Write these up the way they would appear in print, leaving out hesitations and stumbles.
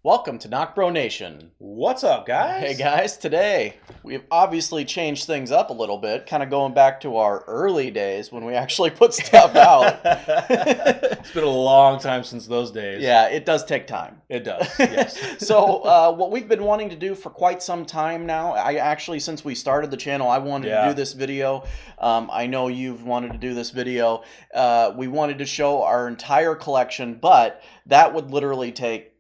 Welcome to NocBro Nation. What's up, guys? Hey guys, today we've obviously changed things up a little bit, kind of going back to our early days when we actually put stuff out. It's been a long time since those days. Yeah, it does take time. It does, yes. So what we've been wanting to do for quite some time now, since we started the channel, I wanted to do this video. I know you've wanted to do this video. We wanted to show our entire collection, but that would literally take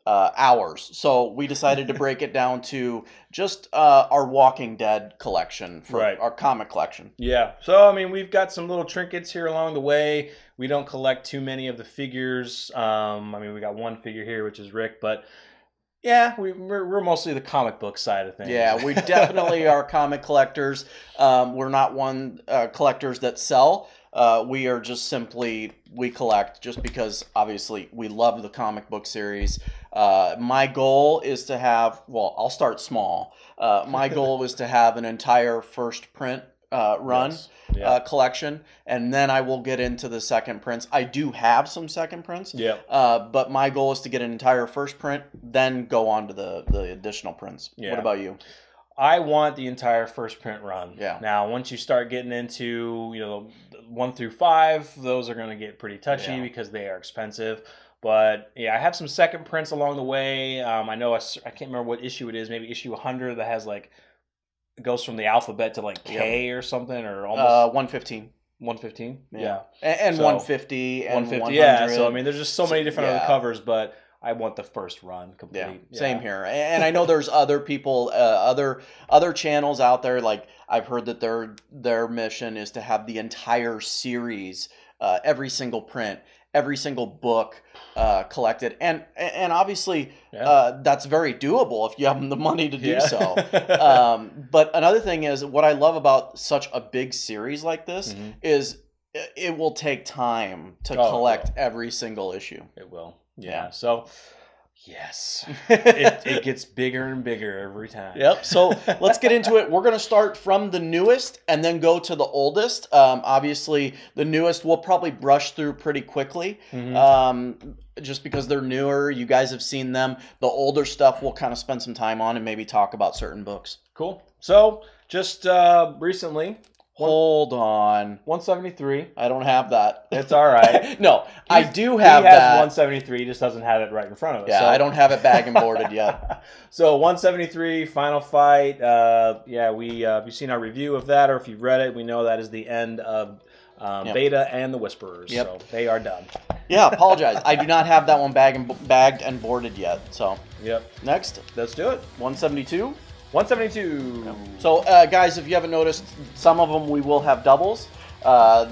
hours. So we decided to break it down to just our Walking Dead collection for our comic collection. Yeah. So, I mean, we've got some little trinkets here along the way. We don't collect too many of the figures. I mean, we got one figure here, which is Rick, but yeah, we're mostly the comic book side of things. Yeah, we definitely are comic collectors. We're not collectors that sell. We are just simply, we collect just because obviously we love the comic book series. My goal is to have, well, I'll start small. My goal is to have an entire first print run collection, and then I will get into the second prints. I do have some second prints, but my goal is to get an entire first print, then go on to the additional prints. What about you? I want the entire first print run. Yeah. Now, once you start getting into, 1 through 5, those are going to get pretty touchy because they are expensive. But yeah, I have some second prints along the way. I know I can't remember what issue it is. Maybe issue 100 that has it goes from the alphabet to K or something, or almost 115. 115. Yeah. And so, 150 and 100. Yeah. So I mean, there's just so many different other covers, but I want the first run complete. Yeah, same here. And I know there's other people, other channels out there. Like I've heard that their mission is to have the entire series, every single print, every single book collected, and obviously that's very doable if you have the money to do so. But another thing is, what I love about such a big series like this is it will take time to collect every single issue. It will. Yeah. So, yes, it gets bigger and bigger every time. Yep. So let's get into it. We're going to start from the newest and then go to the oldest. Obviously, the newest we'll probably brush through pretty quickly, just because they're newer. You guys have seen them. The older stuff we'll kind of spend some time on and maybe talk about certain books. Cool. So just recently. Hold on. 173. I don't have that. It's all right. No, I do have that. He has 173, he just doesn't have it right in front of us. Yeah, so I don't have it bag and boarded yet. So 173, Final Fight. You've seen our review of that, or if you've read it, we know that is the end of Beta and the Whisperers. So they are done. Yeah, apologize. I do not have that one bagged and boarded yet. So next. Let's do it. 172. 172. So, guys, if you haven't noticed, some of them we will have doubles.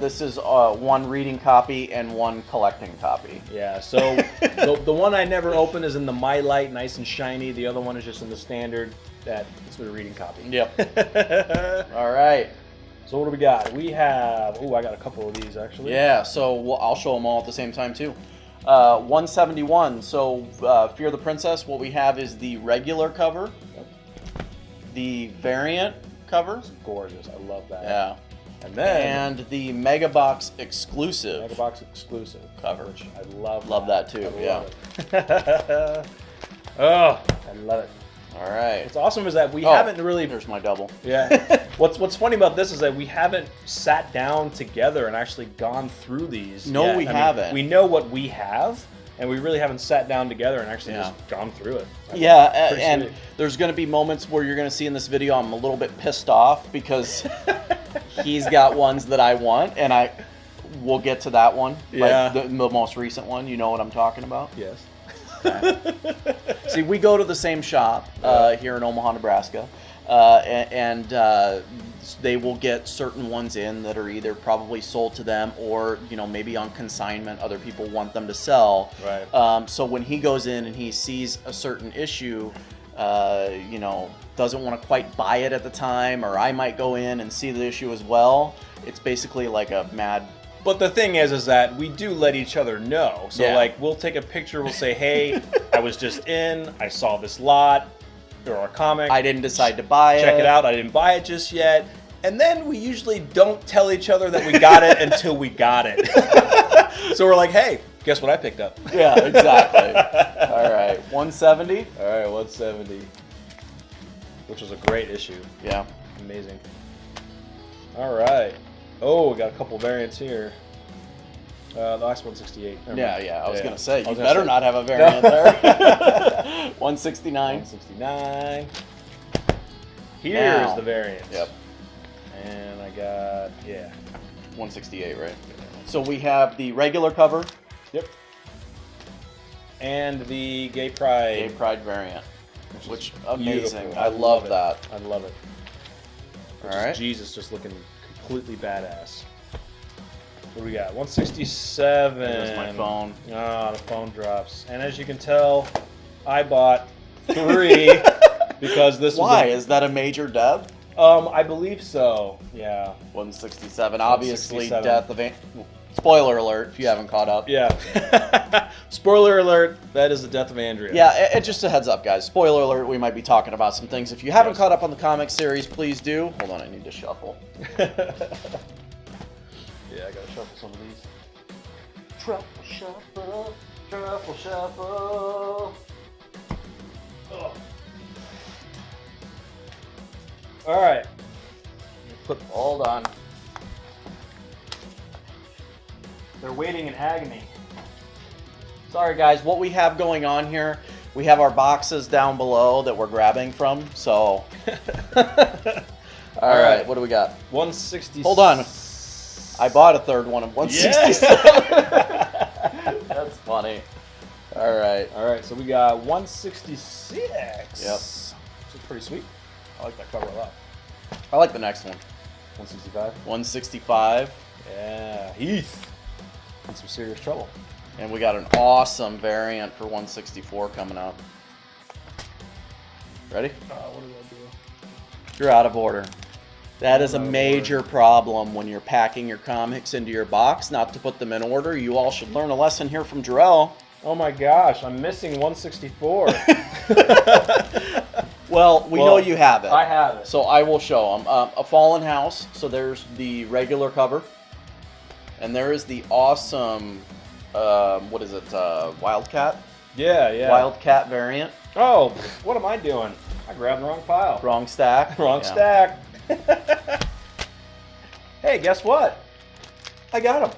This is one reading copy and one collecting copy. Yeah, so the one I never opened is in the My Light, nice and shiny. The other one is just in the standard. It's the reading copy. Yep. All right. So what do we got? We have... I got a couple of these, actually. Yeah, so I'll show them all at the same time, too. 171. So, Fear the Princess, what we have is the regular cover. The variant cover. It's gorgeous. I love that. Yeah. And the Mega Box exclusive. Mega Box exclusive cover. Which I love. Love that too. Oh, I love it. All right. What's awesome is that we haven't really. There's my double. Yeah. What's funny about this is that we haven't sat down together and actually gone through these. No, we haven't. We know what we have. And we really haven't sat down together and actually just gone through it. And sweet. There's going to be moments where you're going to see in this video I'm a little bit pissed off because he's got ones that I want, and we'll get to that one. Yeah. Like the most recent one. You know what I'm talking about? Yes. Okay. See, we go to the same shop here in Omaha, Nebraska, and they will get certain ones in that are either probably sold to them or maybe on consignment. Other people want them to sell. Right. So when he goes in and he sees a certain issue, doesn't want to quite buy it at the time, or I might go in and see the issue as well. It's basically like a mad. But the thing is that we do let each other know. So we'll take a picture. We'll say, hey, I was just in. I saw this lot or a comic. I didn't decide to buy it. Check it out. I didn't buy it just yet. And then we usually don't tell each other that we got it until we got it. So we're like, hey, Guess what I picked up? Yeah, exactly. All right, 170. All right, 170. Which was a great issue. Yeah. Amazing. All right. Oh, we got a couple variants here. The last 168. Yeah. I was gonna say you gonna better say- not have a variant there. 169. 169. Here's Now. the variant. Yep. And I got 168, right? So we have the regular cover, Yep. And the Gay Pride. Gay Pride variant, which amazing. Beautiful. I love it. that. I love it. Which All is right. Jesus just looking completely badass. What do we got? 167. There's my phone. Ah, the phone drops. And as you can tell, I bought 3 because this Why? was Is that a major death? I believe so. Yeah. 167. Obviously, 167. death of. Spoiler alert if you haven't caught up. Yeah. Spoiler alert, that is the death of Andrea. Yeah, just a heads up, guys. Spoiler alert, we might be talking about some things. If you haven't caught up on the comic series, please do. Hold on, I need to shuffle. Yeah, I gotta shuffle some of these. Truffle shuffle, truffle shuffle. Oh. Alright. Hold on. They're waiting in agony. Sorry, guys. What we have going on here, we have our boxes down below that we're grabbing from. So, all right. What do we got? 160. Hold on. I bought a third one of 167. That's funny. All right. Alright, so we got 166. Yep. Which is pretty sweet. I like that cover a lot. I like the next one. 165. 165. Yeah. Heath. In some serious trouble. And we got an awesome variant for 164 coming up. Ready? What did I do? You're out of order. That is a major problem when you're packing your comics into your box, not to put them in order. You all should learn a lesson here from Jarrell. Oh my gosh, I'm missing 164. Well, we know you have it. I have it. So I will show them. A Fallen House. So there's the regular cover. And there is the awesome, what is it, Wildcat? Yeah. Wildcat variant. Oh, what am I doing? I grabbed the wrong pile. Wrong stack. Wrong Yeah. stack. Hey, guess what? I got him.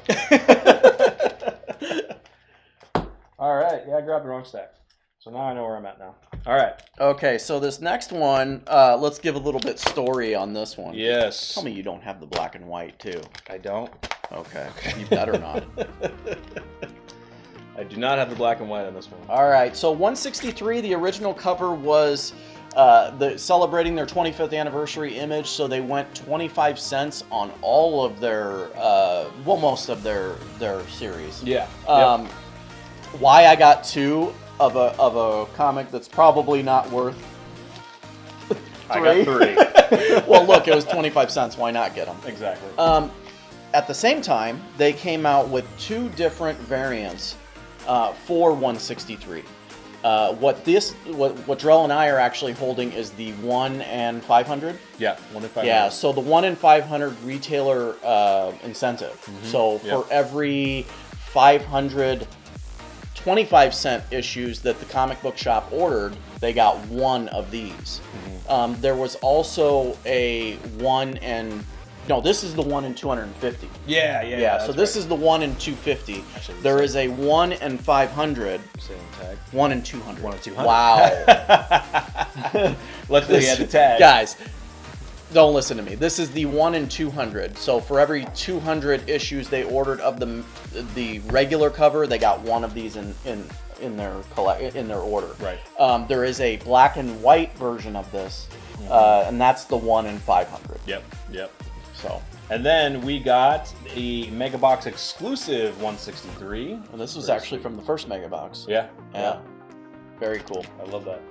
All right. Yeah, I grabbed the wrong stack. So now I know where I'm at now. All right. Okay, so this next one, let's give a little bit story on this one. Yes. Tell me you don't have the black and white, too. I don't. Okay, you better not. I do not have the black and white on this one. All right, so 163, the original cover was celebrating their 25th anniversary image, so they went 25 cents on all of their, most of their series. Yeah. Why I got 2 of a comic that's probably not worth 3. I got 3. Well, look, it was 25 cents. Why not get them? Exactly. At the same time, they came out with 2 different variants for 163. What Drell and I are actually holding is the 1 and 500. Yeah, 1 in 500. Yeah, so the 1 in 500 retailer incentive. Mm-hmm. So for every 500 25-cent issues that the comic book shop ordered, they got 1 of these. Mm-hmm. There was also a 1 and... No, this is the 1 in 250. Yeah. So this is the 1 in 250. Actually, there is a 1 in 500. Same tag. 1 in 200. 1 in 200. Wow. Luckily, you had the tag. Guys, don't listen to me. This is the 1 in 200. So for every 200 issues they ordered of the regular cover, they got 1 of these in their order. Right. There is a black and white version of this, and that's the 1 in 500. Yep. So. And then we got a Mega Box exclusive 163. And this was actually from the first Mega Box. Yeah. Very cool. I love that.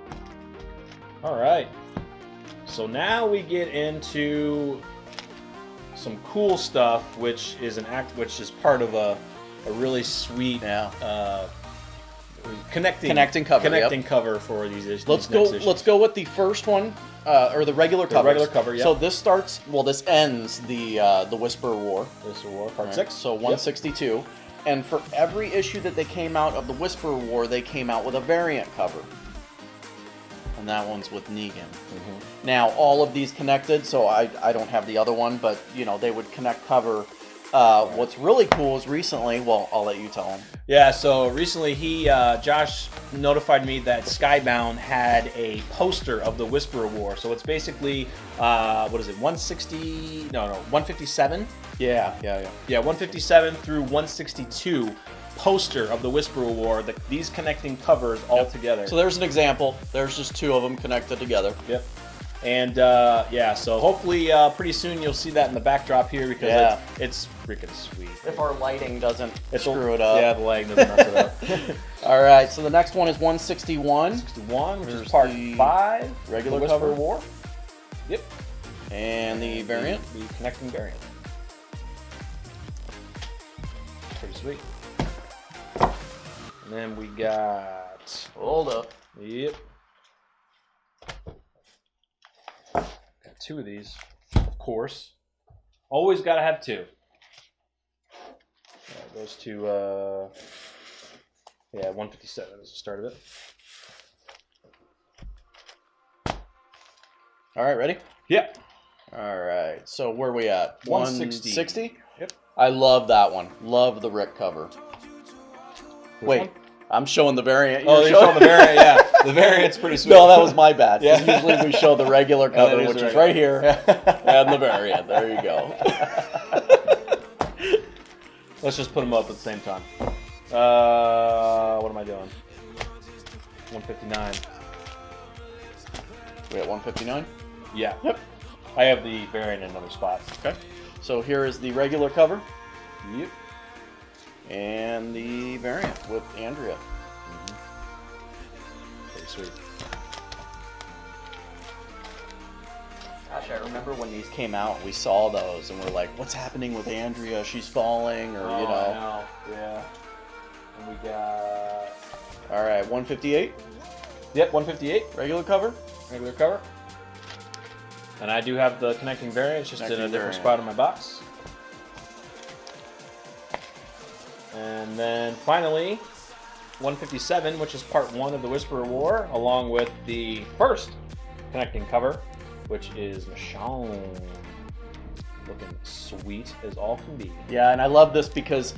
All right. So now we get into some cool stuff, which is part of a really sweet connecting cover for these issues. Let's go with the first one, or the regular cover. Regular cover, yeah. So this ends the Whisper War. Whisper War, part Right. 6. So 162. And for every issue that they came out of the Whisperer War, they came out with a variant cover. And that one's with Negan. Mm-hmm. Now, all of these connected, so I don't have the other one, but, you know, they would connect cover. What's really cool is recently, well, I'll let you tell them. Yeah, so recently Josh notified me that Skybound had a poster of the Whisperer War. So it's basically, 157? Yeah, 157 through 162 poster of the Whisperer War, these connecting covers all together. So there's an example. There's just two of them connected together. Yep. And so hopefully pretty soon you'll see that in the backdrop here because it's freaking sweet. If our lighting doesn't screw it up. Yeah, the lighting doesn't mess it up. All right, so the next one is 161. 161, which is part 5. Regular the cover. War. Yep. And the variant. The connecting variant. Pretty sweet. And then we got... Hold up. Yep. Got 2 of these, of course. Always gotta have 2. Goes to 157 is the start of it. All right, ready? Yeah. All right, so where are we at? 160? Yep. I love that one. Love the Rick cover. Wait, I'm showing the variant. You're showing the variant, yeah. The variant's pretty sweet. No, that was my bad. Yeah. Usually we show the regular cover, which is right here, and the variant. There you go. Let's just put them up at the same time. What am I doing? 159. We at 159? Yeah. Yep. I have the variant in another spot. Okay. So here is the regular cover. Yep. And the variant with Andrea. Mm-hmm. Pretty sweet. Gosh, I remember when these came out, we saw those and we're like, what's happening with Andrea? She's falling, or, you know. I know. Yeah. And we got... All right, 158. Yep, 158. Regular cover. Regular cover. And I do have the connecting variant, just in a different spot in my box. And then finally, 157, which is part 1 of the Whisperer War, along with the first connecting cover, which is Michonne. Looking sweet as all can be. Yeah, and I love this because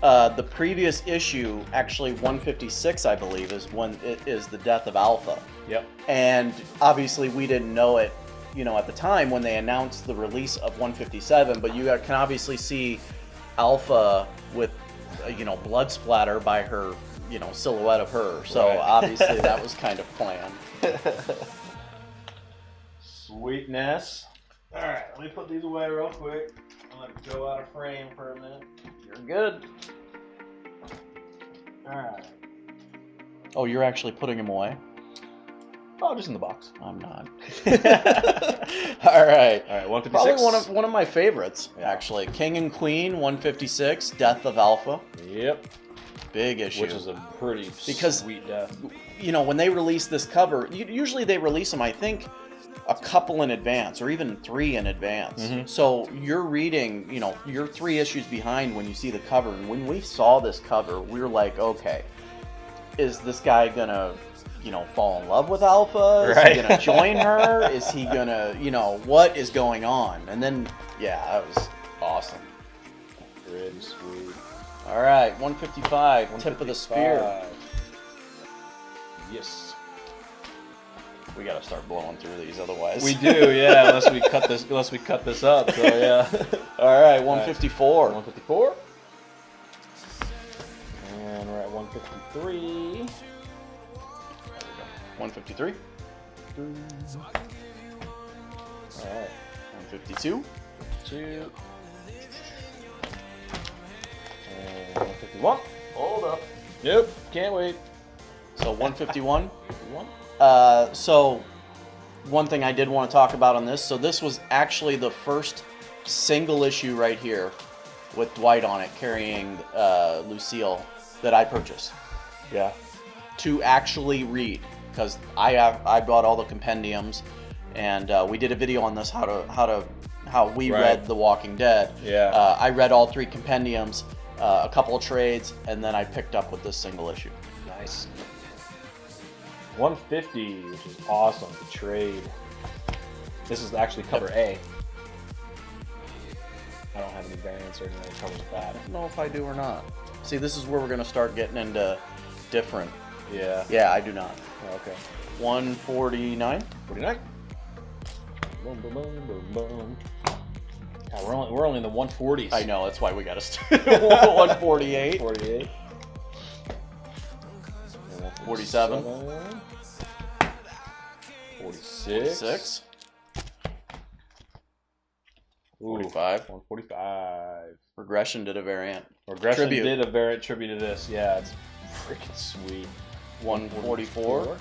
the previous issue, actually 156, I believe, is when it is the death of Alpha. Yep. And obviously we didn't know it, you know, at the time when they announced the release of 157, but you can obviously see Alpha with, you know, blood splatter by her, you know, silhouette of her. So right. Obviously that was kind of planned. Sweetness. All right, let me put these away real quick. I'm gonna go out of frame for a minute. You're good. All right. Oh, you're actually putting them away? Oh, just in the box. I'm not. All right. All right, 156. Probably one of my favorites, actually. King and Queen, 156, Death of Alpha. Yep. Big issue. Which is a pretty sweet death. You know, when they release this cover, usually they release them, I think, a couple in advance, or even 3 in advance. Mm-hmm. So you're reading, you know, you're 3 issues behind when you see the cover. And when we saw this cover, we were like, okay, is this guy gonna, you know, fall in love with Alpha? Is he gonna join her? Is he gonna, you know, what is going on? And then, yeah, that was awesome. Pretty sweet. All right, 155, Tip of the Spear. Yes. We gotta start blowing through these, otherwise. We do, yeah. Unless we cut this up. So yeah. All right, 154. 154. And we're at 153. 153. All right. 152. 2. And 151. Hold up. Yep. Can't wait. So 151. 151. So one thing I did want to talk about on this. So this was actually the first single issue right here with Dwight on it carrying Lucille that I purchased. Yeah. To actually read, because I bought all the compendiums, and we did a video on this how we read The Walking Dead. Yeah. I read all 3 compendiums, a couple of trades, and then I picked up with this single issue. Nice. 150, which is awesome to trade. This is actually cover A. I don't have any variants or anything that covers that. I don't know if I do or not. See, this is where we're going to start getting into different. Yeah. Yeah, I do not. Oh, okay. 149. 49. Boom, boom, boom, boom, boom. God, we're only in the 140s. I know, that's why we got to start. 148. 48. 47. 46. 46. Ooh, 45. 145. Regression did a variant. Regression Tribute. did a variant tribute to this. Yeah, it's freaking sweet. 144. Yeah.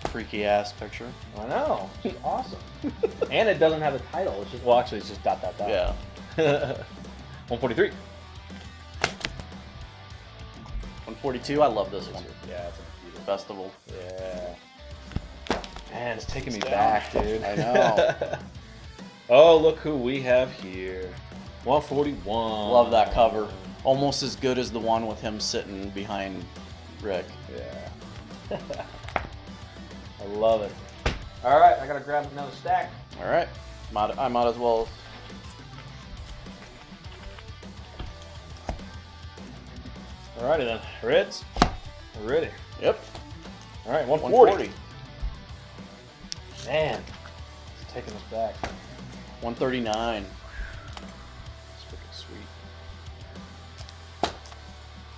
Freaky ass picture. I know. It's awesome. And it doesn't have a title. It's just, well, actually, it's just dot, dot, dot. Yeah. 143. 142. I love this one. Yeah, it's a beautiful. Festival. Yeah. Man, it's taking me Down. back, dude. I know. Oh, look who we have here. 141. Love that cover. Almost as good as the one with him sitting behind Rick. Yeah. I love it. All right, I gotta grab another stack. All right. I might as well. Alrighty then, Reds. We're ready. Yep. All right, 140. 140. Man, it's taking us back. 139. It's freaking sweet.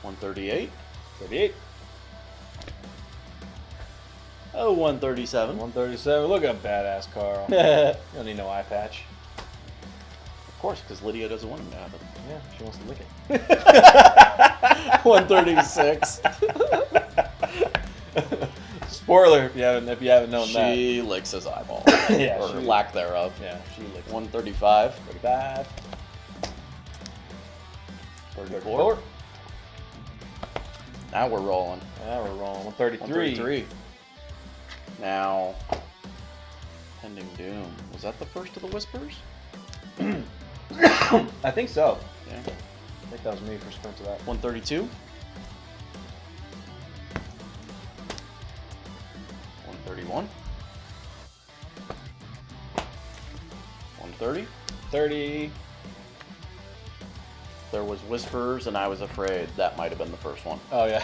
138. 38. Oh, 137. 137. Look at badass Carl. You don't need no eye patch. Of course, because Lydia doesn't want him to have it. Yeah, she wants to lick it. 136. Spoiler if you haven't known that. She licks his eyeball. Yeah, or she- lack thereof. Yeah, she licks it. 135. 35. 34. Now we're rolling. Now we're rolling. 133. 133. Now, Pending Doom. Was that the first of the Whispers? I think so. Yeah. I think that was me for sprint to that. 132. 131. 130. 30. There was Whispers, and I was afraid that might have been the first one. Oh, yeah.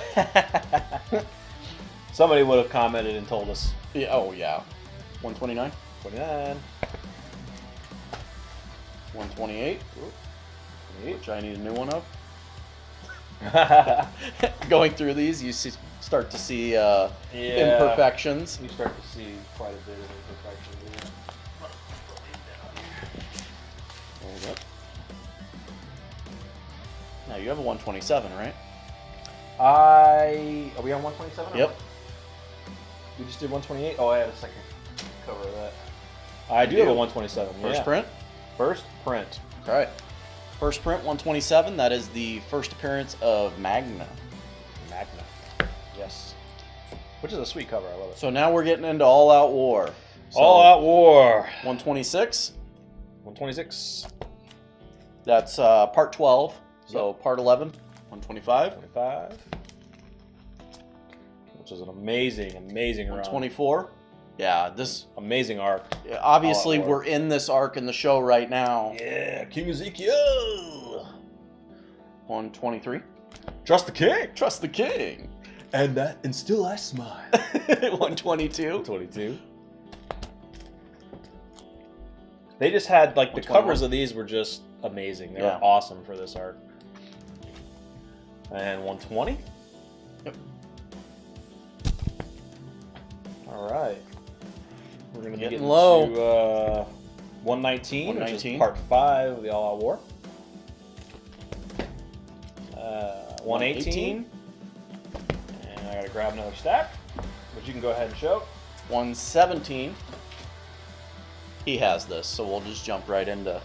Somebody would have commented and told us. Yeah, oh, yeah. 129. 29. 128. 28. Which I need a new one of. Going through these, you start to see imperfections. You start to see quite a bit of imperfections. Hold up. Now you have a 127, right? Are we on 127? Yep. We just did 128? Oh, I had a second cover of that. I do have a 127. First print? First print. All right. First print, 127. That is the first appearance of Magna. Magna. Yes. Which is a sweet cover. I love it. So now we're getting into All Out War. So All Out War. 126. 126. That's part 12. So part 11, 125. 25. Which is an amazing run. 124. Yeah, this Amazing arc. obviously All Out War. we're in this arc in the show right now. Yeah, King Ezekiel. 123. Trust the king. Trust the king. And still I smile. 122. 22. They just had, like, the 121. covers of these were just amazing. They Yeah. were awesome for this arc. And 120. Yep. All right. We're going to be Getting getting low. to 119, which is 119. part 5 of the All Out War. 118. And I got to grab another stack, which you can go ahead and show. 117. He has this, so we'll just jump right into.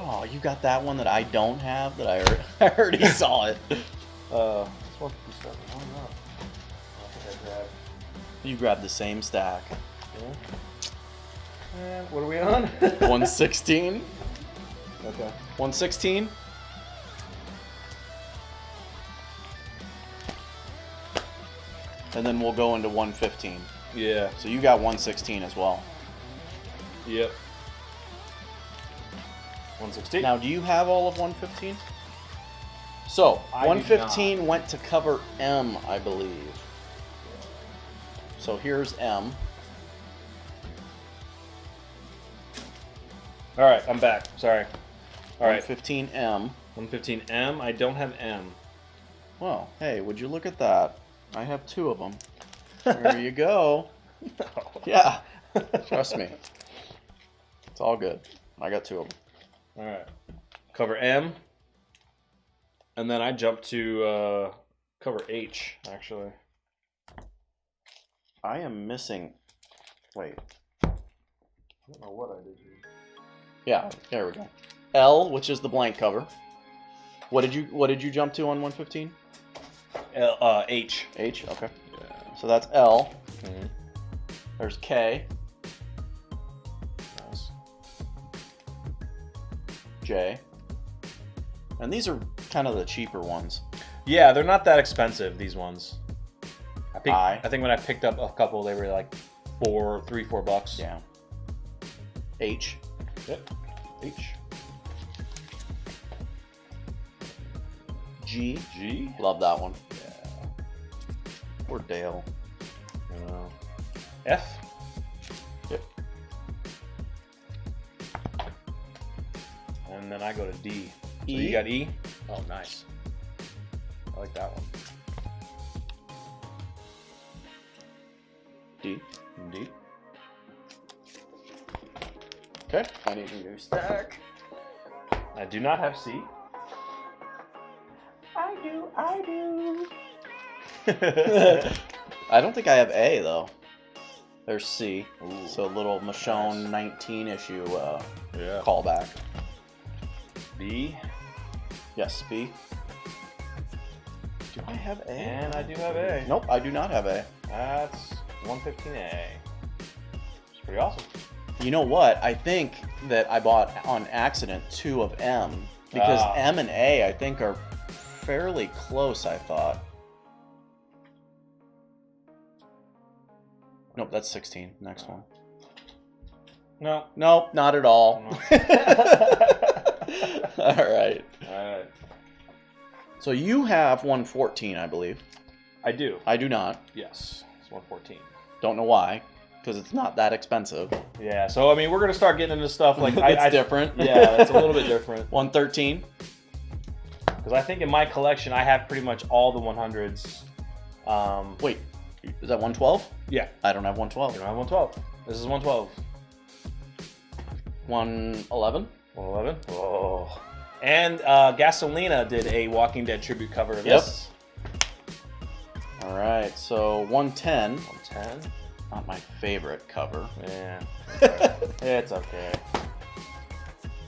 Oh, you got that one that I don't have that I already saw it. It's 157. Oh no. I think I grabbed. You grabbed the same stack. Yeah. And what are we on? 116. Okay. 116. And then we'll go into 115. Yeah. So you got 116 as well. Yep. 116. Now, do you have all of 115? So, I do 115 went to cover M, I believe. So here's M. All right, I'm back. Sorry. All right. 115M. 115M. I don't have M. Well, hey, would you look at that? I have 2 of them. There you go. Yeah, trust me. It's all good. I got 2 of them. All right. Cover M. And then I jump to cover H, actually. I am missing. Wait. I don't know what I did here. Yeah, there we go. L, which is the blank cover. What did you jump to on 115? H. H. Okay. Yeah. So that's L. Mm-hmm. There's K. Nice. J. And these are kind of the cheaper ones. Yeah, they're not that expensive, these ones. I. I think when I picked up a couple, they were like $4 Yeah. H. Yep. H. G. G. Love that one. Yeah. Or Dale. F. Yep. And then I go to D. So E. you got E? Oh, nice. I like that one. D. D. Okay. I need a new stack. I do not have C. I do. I don't think I have A though. There's C. Ooh, So a little Michonne nice. 19 issue Yeah. callback. B. Yes, B. Do I have A? And I do have A. Nope, I do not have A. That's 115A. It's pretty awesome. You know what? I think that I bought on accident 2 of M because M and A I think are fairly close, I thought. Nope, that's 16. Next one. No. Nope, not at all. All right. Alright. So you have 114, I believe. I do. I do not. Yes. It's 114. Don't know why, because it's not that expensive. Yeah, so I mean, we're going to start getting into stuff like... It's different. Yeah, it's a little bit different. 113. Because I think in my collection, I have pretty much all the 100s. Wait, is that 112? Yeah. I don't have 112. You don't have 112. This is 112. 111? 111? Oh. And Gasolina did a Walking Dead tribute cover of this. All right, so 110. 110. Not my favorite cover. Yeah. It's okay.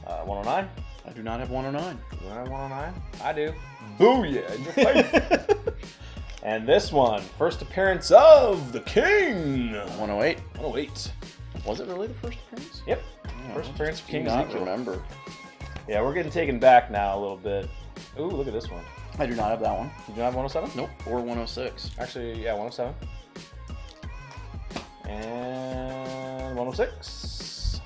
109. I do not have 109. You don't have 109? I do. Booyah! In your face. And this one, first appearance of the King. 108. 108. Was it really the first appearance? Yep. Yeah, First appearance of King do not Ezekiel. remember. Yeah, we're getting taken back now a little bit. Ooh, look at this one. I do not have that one. You don't have 107? Nope. Or 106. Actually, yeah, 107. And 106.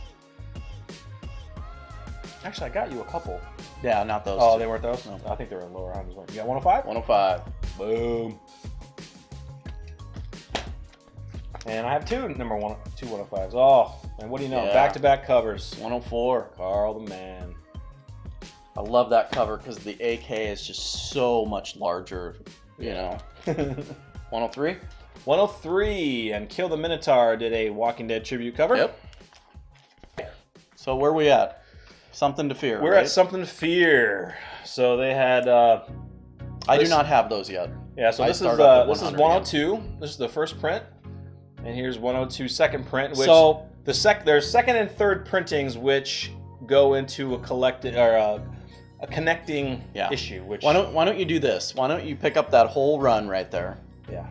Actually, I got you a couple. Yeah, not those. Oh, two. they weren't those? No. I think they were in lower hundreds. You got 105? 105. Boom. And I have two 105s. Oh, and what do you know? Yeah. Back-to-back covers. 104. Carl the Man. I love that cover because the AK is just so much larger, you know. 103? 103, and Kill the Minotaur did a Walking Dead tribute cover. Yep. So where we at? Something to Fear. We're right? at Something to Fear. So they had... I do not have those yet. Yeah, so I this is start up at 102. 100 This is the first print. And here's 102 second print, which So there's second and third printings which go into a collected or connecting issue. Which why don't you do this? Why don't you pick up that whole run right there? Yeah.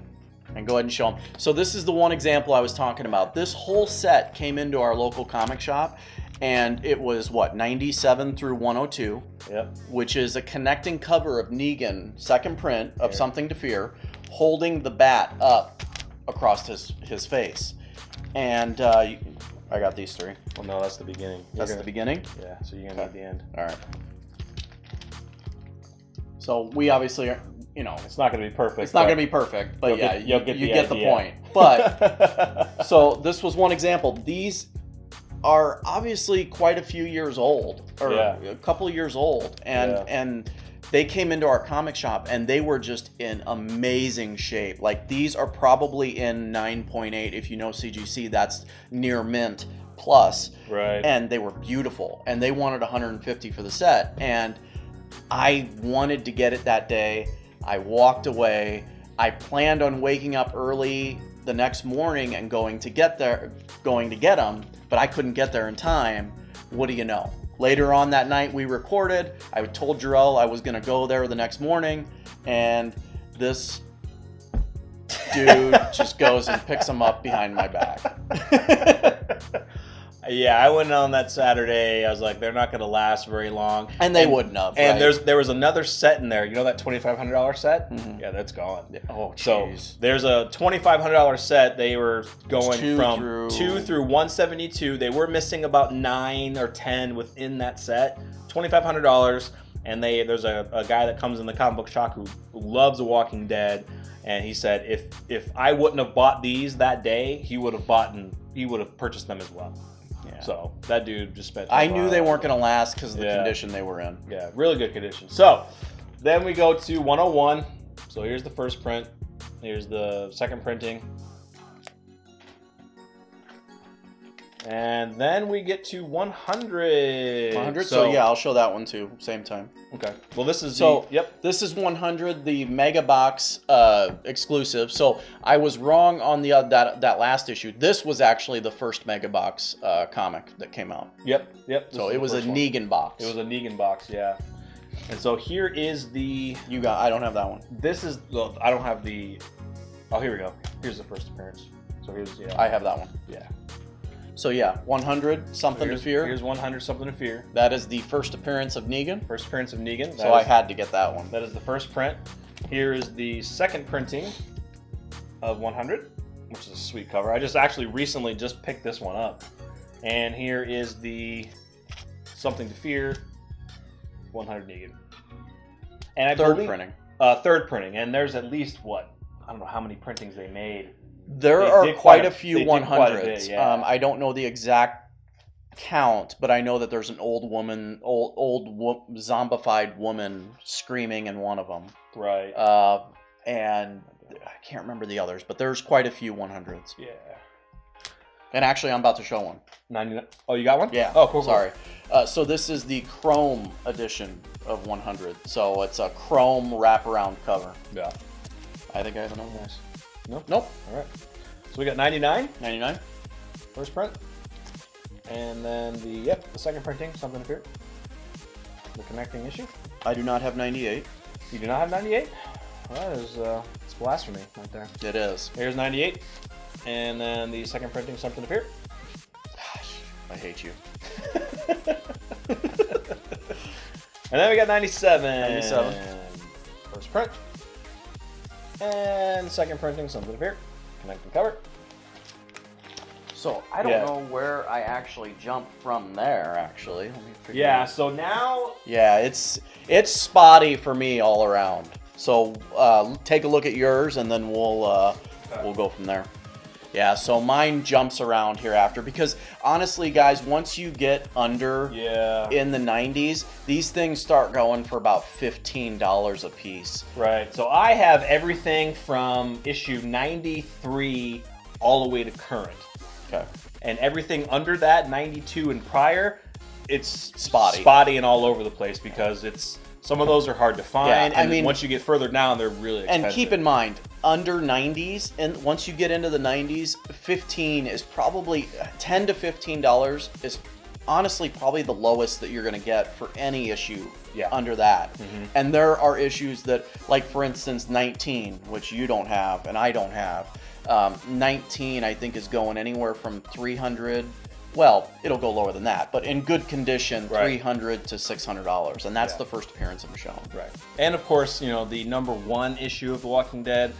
And go ahead and show them. So this is the one example I was talking about. This whole set came into our local comic shop, and it was what, 97 through 102. Yep. Which is a connecting cover of Negan, second print of Something to Fear, holding the bat up across his face. And I got these three. Well, no, that's the beginning. That's the beginning? Yeah, so you're going to need the end. All right. So we obviously are, you know. It's not going to be perfect. It's not going to be perfect, but you'll get the point. But, so this was one example. These are obviously quite a few years old, or a couple of years old. And they came into our comic shop and they were just in amazing shape. Like, these are probably in 9.8. If you know CGC, that's near mint plus. Right. And they were beautiful. And they wanted 150 for the set. And I wanted to get it that day. I walked away. I planned on waking up early the next morning and going to get them, but I couldn't get there in time. What do you know? Later on that night we recorded. I told Jarrell I was going to go there the next morning, and this dude just goes and picks them up behind my back. Yeah, I went on that Saturday. I was like, they're not going to last very long. And they wouldn't have. And there was another set in there. You know that $2,500 set? Mm-hmm. Yeah, that's gone. Yeah. Oh, jeez. So there's a $2,500 set. They were going from 2 through 172. They were missing about 9 or 10 within that set. $2,500. And there's a guy that comes in the comic book shop who loves The Walking Dead. And he said if I wouldn't have bought these that day, he would have purchased them as well. Yeah. So that dude just spent. I knew they weren't going to last because of the condition they were in. Yeah, really good condition. So then we go to 101. So here's the first print. Here's the second printing. And then we get to 100. 100. So yeah, I'll show that one too. Same time. Okay. Well, this is This is 100, the Mega Box exclusive. So I was wrong on the that last issue. This was actually the first Mega Box comic that came out. Yep. So it was a Negan box. It was a Negan box, yeah. And so here is the. I don't have that one. This is. Well, I don't have the. Oh, here we go. Here's the first appearance. So here's I have that one. Yeah. So yeah, 100, Something to Fear. Here's 100, Something to Fear. That is the first appearance of Negan. First appearance of Negan. So I had to get that one. That is the first print. Here is the second printing of 100, which is a sweet cover. I actually recently picked this one up. And here is the Something to Fear, 100 Negan. And third printing. Third printing. And there's at least, I don't know how many printings they made. There are quite a few 100s. Yeah. I don't know the exact count, but I know that there's an old zombified woman screaming in one of them. Right. And I can't remember the others, but there's quite a few 100s. Yeah. And actually, I'm about to show one. 99. Oh, you got one? Yeah. Oh, cool. Sorry. So this is the Chrome edition of 100. So it's a Chrome wraparound cover. Yeah. I think I have another one. Nope. All right. So we got 99. 99. First print. And then the second printing, Something to Fear. The connecting issue. I do not have 98. You do not have 98? Well, it's blasphemy right there. It is. Here's 98. And then the second printing, Something to Fear. Gosh, I hate you. And then we got 97. 97. First print. And second printing, Something to Fear. Connecting cover. So I don't know where I actually jumped from there. Actually, let me figure out. So now. Yeah, it's spotty for me all around. So take a look at yours, and then we'll go from there. Yeah, so mine jumps around here after, because honestly, guys, once you get under in the 90s, these things start going for about $15 a piece. Right. So I have everything from issue 93 all the way to current. Okay. And everything under that, 92 and prior, it's spotty and all over the place, because some of those are hard to find. Yeah, and once you get further down, they're really expensive. And keep in mind, under 90s, and once you get into the 90s, 15 is probably $10 to $15 is honestly probably the lowest that you're going to get for any issue under that. And there are issues that, like for instance 19, which you don't have and I don't have. 19 I think is going anywhere from 300. Well, it'll go lower than that, but in good condition, $300 to $600, and that's the first appearance of Michonne. Right. And of course, you know, the #1 issue of The Walking Dead.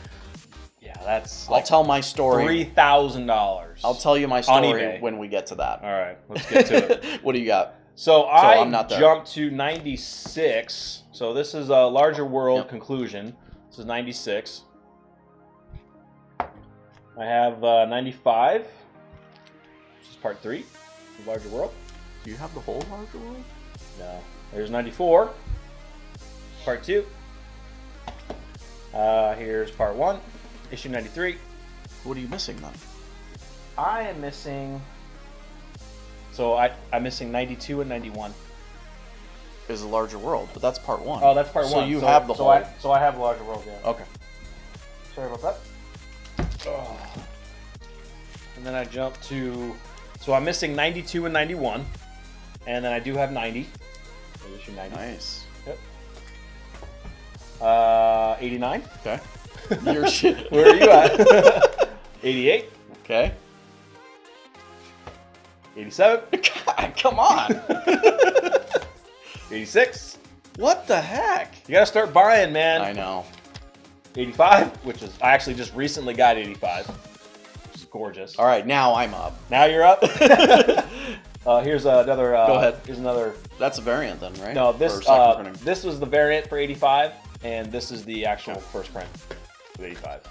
Yeah, that's. I'll tell my story. $3,000. I'll tell you my story when we get to that. All right, let's get to it. What do you got? So I jumped to 96. So this is a larger world conclusion. This is 96. I have 95. This is part 3, the larger world. Do you have the whole larger world? No. There's 94. Part 2. Here's part 1, issue 93. What are you missing then? I am missing. So I'm missing 92 and 91. Is a larger world, but that's part 1. Oh, that's part 1. So you have the whole. So I have the larger world. Yeah. Okay. Sorry about that. Oh. And then I jump to. So I'm missing 92 and 91, and then I do have 90. Issue 90. Nice. Yep. 89. Okay. Your shit. Where are you at? 88. Okay. 87. God, come on. 86. What the heck? You gotta start buying, man. I know. 85, which is I actually just recently got 85. Which is gorgeous. All right, now I'm up. Now you're up. Here's another. Go ahead. Here's another. That's a variant then, right? No, this this was the variant for 85, and this is the actual first print of 85.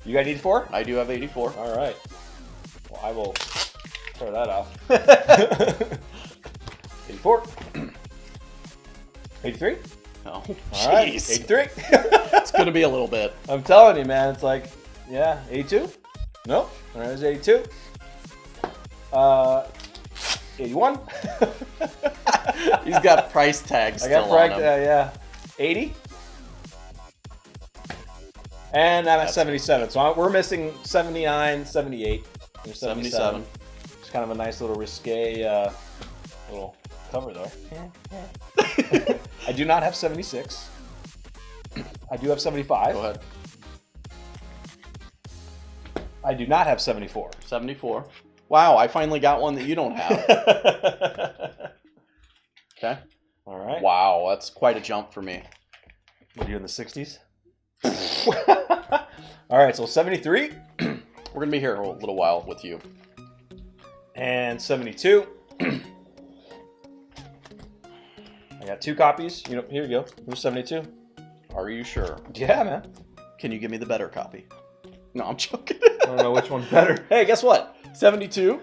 You got 84? I do have 84. All right. Well, I will throw that off. 84. 83? No. All right. 83. It's going to be a little bit. I'm telling you, man. It's like, yeah, 82? Nope. There's 82. 81. He's got price tags still on him. Yeah. 80. And I'm at 77. So we're missing 79, 78. 77. It's kind of a nice little risque little cover there. I do not have 76. I do have 75. Go ahead. I do not have 74. 74. Wow, I finally got one that you don't have. Okay. All right. Wow, that's quite a jump for me. Are you in the 60s? All right, so 73. We're going to be here a little while with you. And 72. I got 2 copies. Here you go. Here's 72. Are you sure? Yeah, man. Can you give me the better copy? No, I'm joking. I don't know which one's better. Hey, guess what? 72.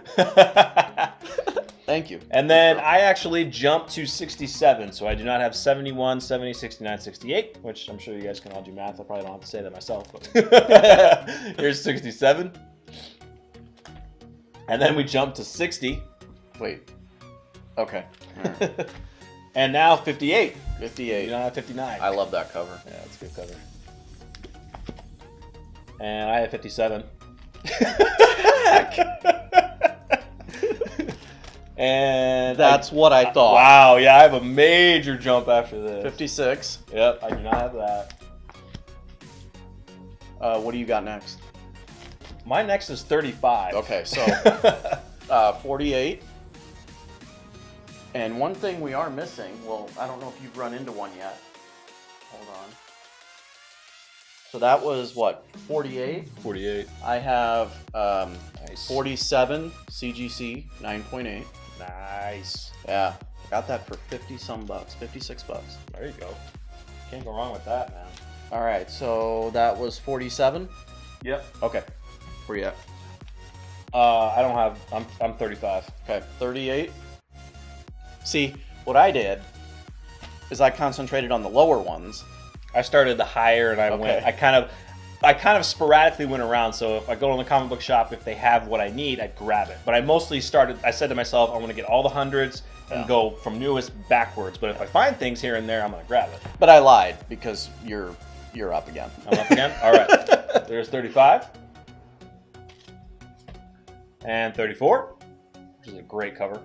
Thank you. And then I actually jumped to 67, so I do not have 71, 70, 69, 68, which I'm sure you guys can all do math. I probably don't have to say that myself. But here's 67. And then we jumped to 60. Wait. Okay. All right. And now 58. 58. You don't have 59. I love that cover. Yeah, it's a good cover. And I have 57. And that's what I thought. Wow, yeah, I have a major jump after this. 56. Yep, I do not have that. What do you got next? My next is 35. Okay, so 48. And one thing we are missing, well, I don't know if you've run into one yet. Hold on. So that was what, 48? 48. I have Nice. 47 CGC 9.8. Nice. Yeah, got that for 50 some bucks, 56 bucks. There you go. Can't go wrong with that, man. All right, so that was 47. Yep. Okay, where you at? I don't have. I'm 35. Okay, 38. See, what I did is I concentrated on the lower ones. I started the higher, and I went. I kind of sporadically went around. So if I go to the comic book shop, if they have what I need, I'd grab it. But I mostly started. I said to myself, I want to get all the hundreds and go from newest backwards. But if I find things here and there, I'm gonna grab it. But I lied because you're up again. I'm up again. All right. There's 35 and 34, which is a great cover.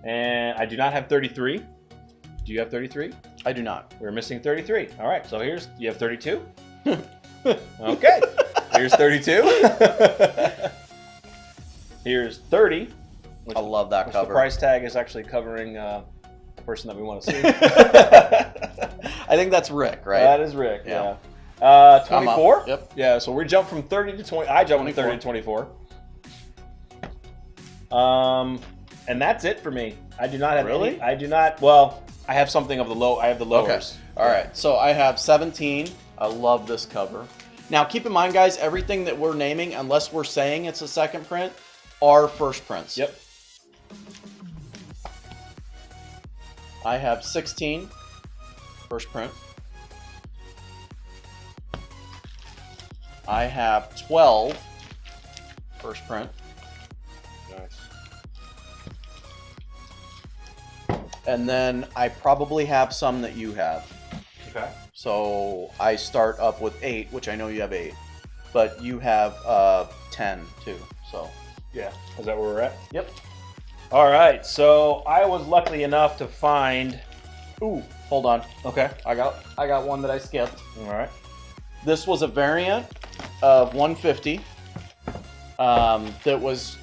And I do not have 33. Do you have 33? I do not. We're missing 33. All right, so you have 32? Okay. Here's 32. Here's 30. I love that cover. The price tag is actually covering the person that we want to see. I think that's Rick, right? That is Rick, Yeah. 24? Yep. Yeah, so we jumped from 30 to 20. I jumped from 30 to 24. And that's it for me. I do not have Really? I do not. Well, I have something of the low. I have the lowers. Okay. All right. So I have 17. I love this cover. Now, keep in mind, guys, everything that we're naming, unless we're saying it's a second print, are first prints. Yep. I have 16. First print. I have 12. First print. Nice. And then I probably have some that you have. Okay. So I start up with 8, which I know you have 8. But you have 10 too. So Yeah. Is that where we're at? Yep. All right. So I was lucky enough to find. Ooh, hold on. Okay. I got one that I skipped. All right. This was a variant of 150. That was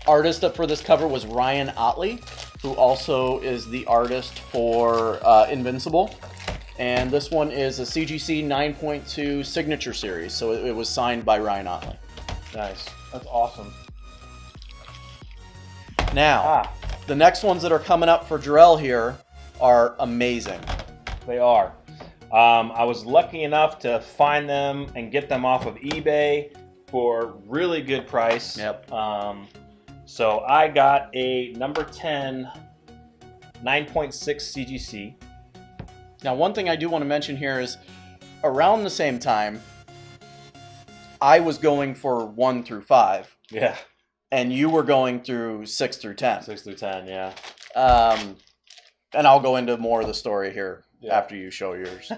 artist for this cover was Ryan Otley, who also is the artist for Invincible. And this one is a CGC 9.2 signature series, so it was signed by Ryan Otley. Nice. That's awesome. Now, the next ones that are coming up for Jarrell here are amazing. They are. I was lucky enough to find them and get them off of eBay for really good price. Yep. So I got a number 10 9.6 CGC. Now, one thing I do want to mention here is around the same time, I was going for 1 through 5. Yeah. And you were going through 6 through 10. 6 through 10, yeah. And I'll go into more of the story here after you show yours.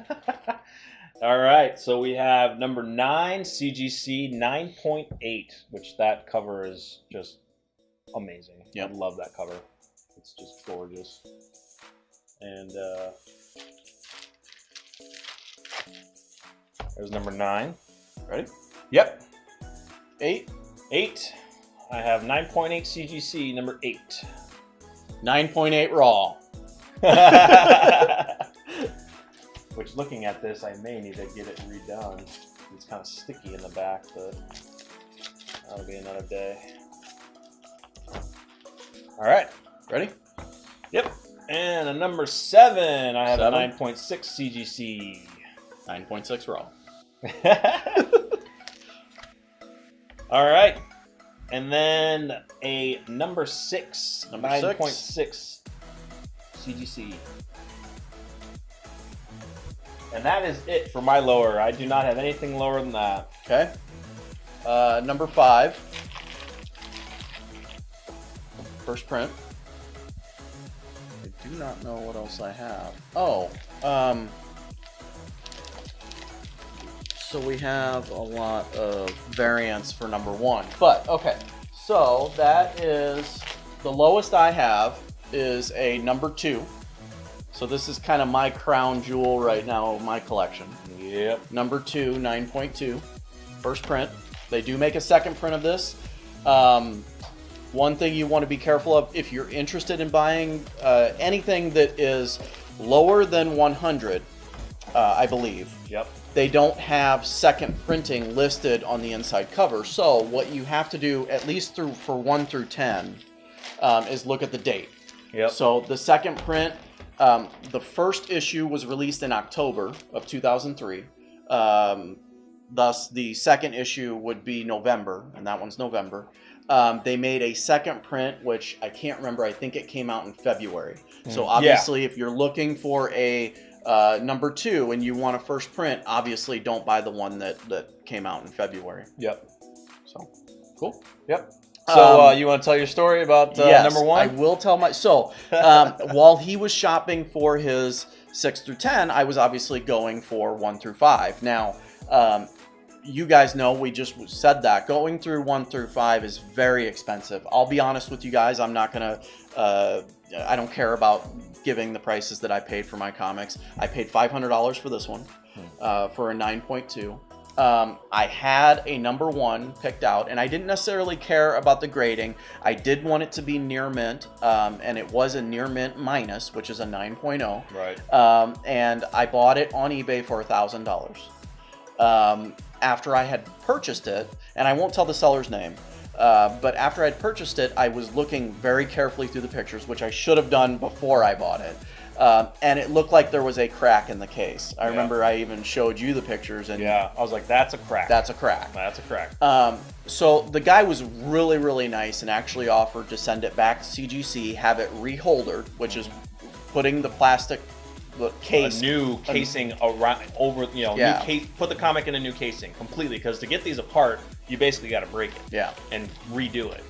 All right, so we have number 9, CGC 9.8, which that cover is just amazing. Yep. I love that cover. It's just gorgeous. And there's number 9. Ready? Yep. 8. 8. I have 9.8 CGC, number 8. 9.8 raw. Which, looking at this, I may need to get it redone. It's kind of sticky in the back, but that'll be another day. All right. Ready? Yep. And a number 7, I have 7. a 9.6 CGC. 9.6 raw. All right. And then a number 6, 9.6 CGC. And that is it for my lower. I do not have anything lower than that. Okay. Number 5. First print. I do not know what else I have. Oh. So we have a lot of variants for number 1. But, okay. So that is, the lowest I have is a number 2. So this is kind of my crown jewel right now of my collection. Yep. Number 2, 9.2. First print. They do make a second print of this. One thing you want to be careful of, if you're interested in buying anything that is lower than 100, I believe. Yep. They don't have second printing listed on the inside cover. So what you have to do, at least for 1 through 10, is look at the date. Yep. So the second print, the first issue was released in October of 2003. Thus, the second issue would be November, and that one's November. They made a second print, which I can't remember. I think it came out in February. So obviously, if you're looking for a number 2 and you want a first print, obviously don't buy the one that came out in February. Yep. So, cool. Yep. So you want to tell your story about yes, number 1? I will tell my... So, while he was shopping for his 6 through 10, I was obviously going for 1 through 5. Now, you guys know, we just said that going through 1 through 5 is very expensive. I'll be honest with you guys. I'm not gonna. I don't care about giving the prices that I paid for my comics. I paid $500 for this one, for a 9.2. I had a number 1 picked out, and I didn't necessarily care about the grading. I did want it to be near mint, and it was a near mint minus, which is a 9.0. Right. And I bought it on eBay for $1,000. After I had purchased it, and I won't tell the seller's name, but after I'd purchased it, I was looking very carefully through the pictures, which I should have done before I bought it. And it looked like there was a crack in the case. I remember I even showed you the pictures. And I was like, that's a crack. That's a crack. That's a crack. So the guy was really, really nice and actually offered to send it back to CGC, have it reholdered, which is putting the plastic case, a new casing around over, new case, put the comic in a new casing completely, because to get these apart, you basically got to break it, and redo it.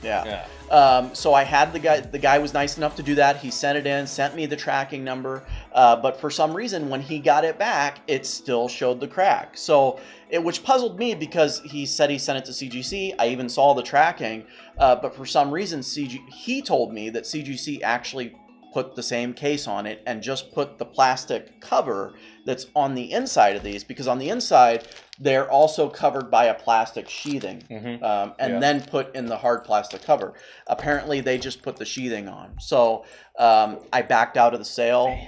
So I had the guy was nice enough to do that. He sent it in, sent me the tracking number, but for some reason when he got it back, it still showed the crack. So which puzzled me, because he said he sent it to CGC. I even saw the tracking, but for some reason he told me that CGC actually put the same case on it and just put the plastic cover that's on the inside of these, because on the inside they're also covered by a plastic sheathing, then put in the hard plastic cover. Apparently they just put the sheathing on. So I backed out of the sale,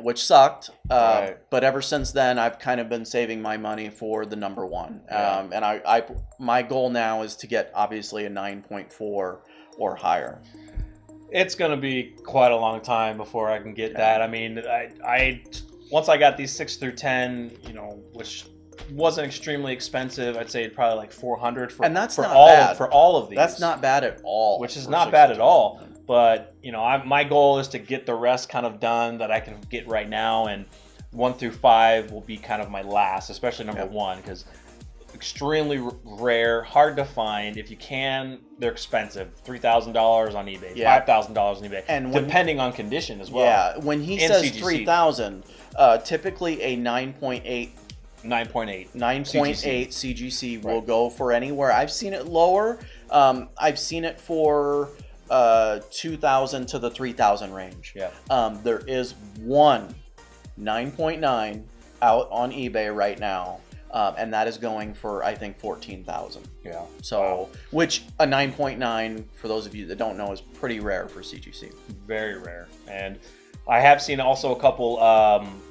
which sucked, but ever since then I've kind of been saving my money for the number 1, and my goal now is to get obviously a 9.4 or higher. It's going to be quite a long time before I can get that. I mean, I once I got these 6 through 10, which wasn't extremely expensive. I'd say probably like $400 for, and that's for not all bad. For all of these. That's not bad at all. Which is not bad at all. But my goal is to get the rest kind of done that I can get right now, and 1 through 5 will be kind of my last, especially number 1, because extremely rare, hard to find. If you can, they're expensive. $3,000 on eBay, $5,000 on eBay, and depending on condition as well. Yeah, when he says $3,000, typically a 9.8 CGC will go for anywhere. I've seen it lower. I've seen it for 2,000 to the 3,000 range. There is one 9.9 out on eBay right now. And that is going for, I think, 14,000. So, which a 9.9, for those of you that don't know, is pretty rare for CGC. Very rare. And I have seen also a couple.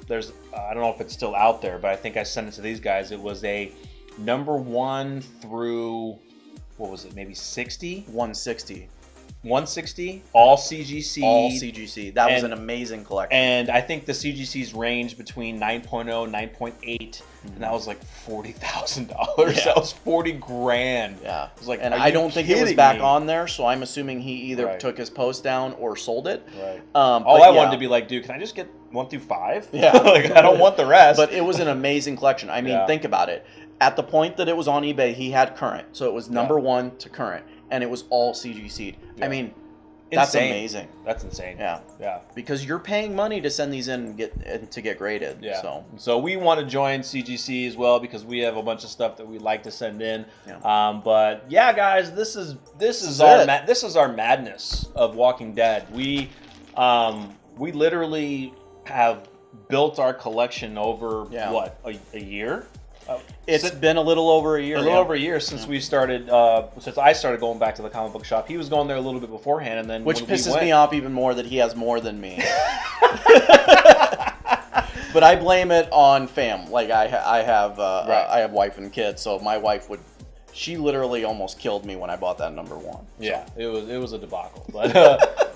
There's, I don't know if it's still out there, but I think I sent it to these guys. It was a number 1 through, what was it? Maybe 60? 160. 160, all CGC. All CGC. That was an amazing collection. And I think the CGCs range between 9.0 and 9.8, and that was like $40,000. That was 40 grand. Yeah. It was like, and I don't think it was back on there, so I'm assuming he either took his post down or sold it. All I wanted to be like, dude, can I just get 1 through 5? Yeah. Like, I don't want the rest. But it was an amazing collection. I mean, think about it. At the point that it was on eBay, he had current. So it was number 1 to current. And it was all CGC'd. I mean, that's amazing. That's insane. Yeah. Because you're paying money to send these in to get graded. So we want to join CGC as well, because we have a bunch of stuff that we like to send in. But yeah, guys, this is our madness of Walking Dead. We literally have built our collection over what, a year? It's been a little over a year. A little over a year since we started. Since I started going back to the comic book shop. He was going there a little bit beforehand, and then which pisses me off even more that he has more than me. But I blame it on fam. Like I have wife and kids, so my wife would. She literally almost killed me when I bought that number 1. Yeah, it was a debacle. But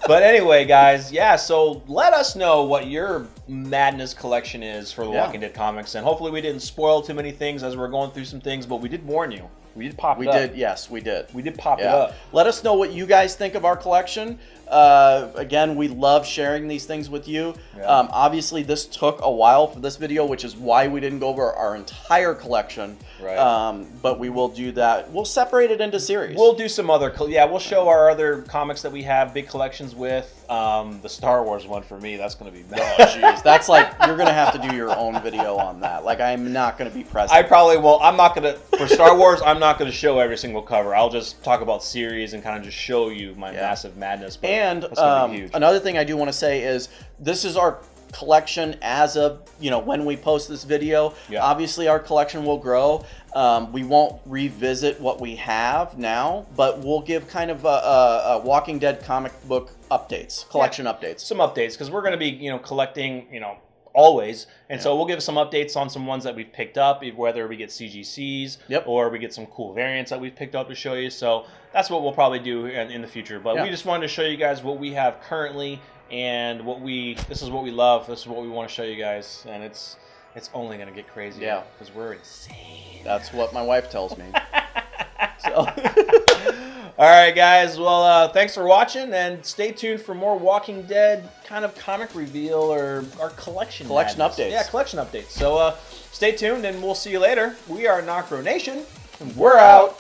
but anyway, guys, so let us know what your madness collection is for the Walking Dead comics, and hopefully we didn't spoil too many things as we're going through some things, but we did warn you. We did pop it up. Yes, we did. We did pop it up. Let us know what you guys think of our collection. Again, we love sharing these things with you. Yeah. Obviously, this took a while for this video, which is why we didn't go over our entire collection. Right. But we will do that. We'll separate it into series. We'll do some other, we'll show our other comics that we have big collections with. The Star Wars one for me, that's going to be bad. Oh, jeez. That's like, you're going to have to do your own video on that. Like, I'm not going to be present. I probably won't. I'm not going to, for Star Wars, I'm not going to show every single cover. I'll just talk about series and kind of just show you my massive madness. But and that's gonna be huge. Another thing I do want to say is this is our collection as of, when we post this video. Yeah. Obviously, our collection will grow. We won't revisit what we have now, but we'll give kind of a Walking Dead comic book updates, collection updates. Some updates, because we're going to be, collecting, always. And so we'll give some updates on some ones that we've picked up, whether we get CGCs or we get some cool variants that we've picked up to show you. So that's what we'll probably do in the future. But we just wanted to show you guys what we have currently and this is what we love. This is what we want to show you guys. And it's only going to get crazier because we're insane. That's what my wife tells me. So. All right, guys. Well, thanks for watching, and stay tuned for more Walking Dead kind of comic reveal or our collection updates. Yeah, collection updates. So stay tuned, and we'll see you later. We are NocBro Nation, and we're out.